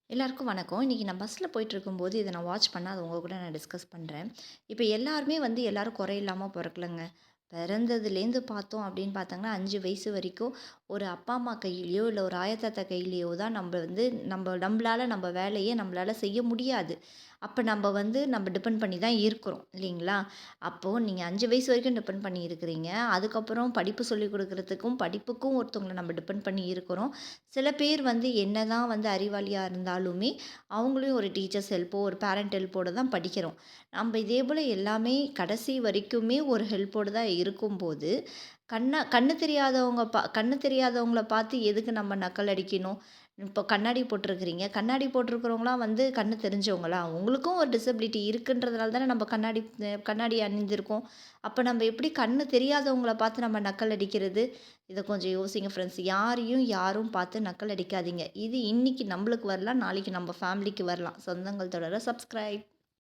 எல்லாருக்கும் வணக்கம். இன்னைக்கு நான் பஸ்ஸில போயிட்டுருக்கும்போது, இத நான் வாட்ச் பண்ணேன். அத உங்க கூட நான் டிஸ்கஸ் பண்றேன். இப்ப எல்லாருமே எல்லாரும் குறை இல்லாம பொறக்கலங்க. பிறந்ததுலேருந்து பார்த்தோம் அப்படின்னு பார்த்தாங்கன்னா, 5 வயசு வரைக்கும் ஒரு அப்பா, அம்மா கையிலயோ, இல்ல ஒரு ஆயத்தாத்தா கையிலயோ தான் நம்பளால நம்ப வேலைய நம்பளால செய்ய முடியாது. அப்ப நம்ப டிபெண்ட் பண்ணி தான் இருக்கிறோம் இல்லைங்களா? அப்போ நீங்க 5 வயசு வரைக்கும் டிபெண்ட் பண்ணி இருக்கிறீங்க. அதுக்கப்புறம் படிப்பு சொல்லிக் குடுக்குறதுக்கும், படிப்புக்கும் ஒருத்தவங்கள நம்ம டிபெண்ட் பண்ணி இருக்கிறோம். சில பேர் என்னதான் அறிவாளியா இருந்தாலுமே, அவங்களையும் ஒரு டீச்சர்ஸ் ஹெல்ப்போ, ஒரு பேரண்ட் ஹெல்ப்போட தான் படிக்கிறோம். நம்ப இதே போல எல்லாமே கடைசி வரைக்குமே ஒரு ஹெல்ப்போட தான் இருக்கும்போது, கண்ணு தெரியாதவங்கள பார்த்து எதுக்கு நம்ம நக்கல் அடிக்கணும்? இப்போ கண்ணாடி போட்டிருக்கிறீங்க. கண்ணாடி போட்டிருக்கிறவங்கலாம் கண்ணு தெரிஞ்சவங்களா? உங்களுக்கும் ஒரு டிசபிலிட்டி இருக்குன்றதுனால தானே நம்ம கண்ணாடி அணிந்திருக்கோம். அப்ப நம்ம எப்படி கண்ணு தெரியாதவங்கள பார்த்து நம்ம நக்கல் அடிக்கிறது? இத கொஞ்சம் யோசிங்க ஃப்ரெண்ட்ஸ். யாரையும் யாரும் பார்த்து நக்கல் அடிக்காதீங்க. இது இன்னைக்கு நம்மளுக்கு வரலாம், நாளைக்கு நம்ம ஃபேமிலிக்கு வரலாம். சொந்தங்கள் தொடர சப்ஸ்கிரைப்.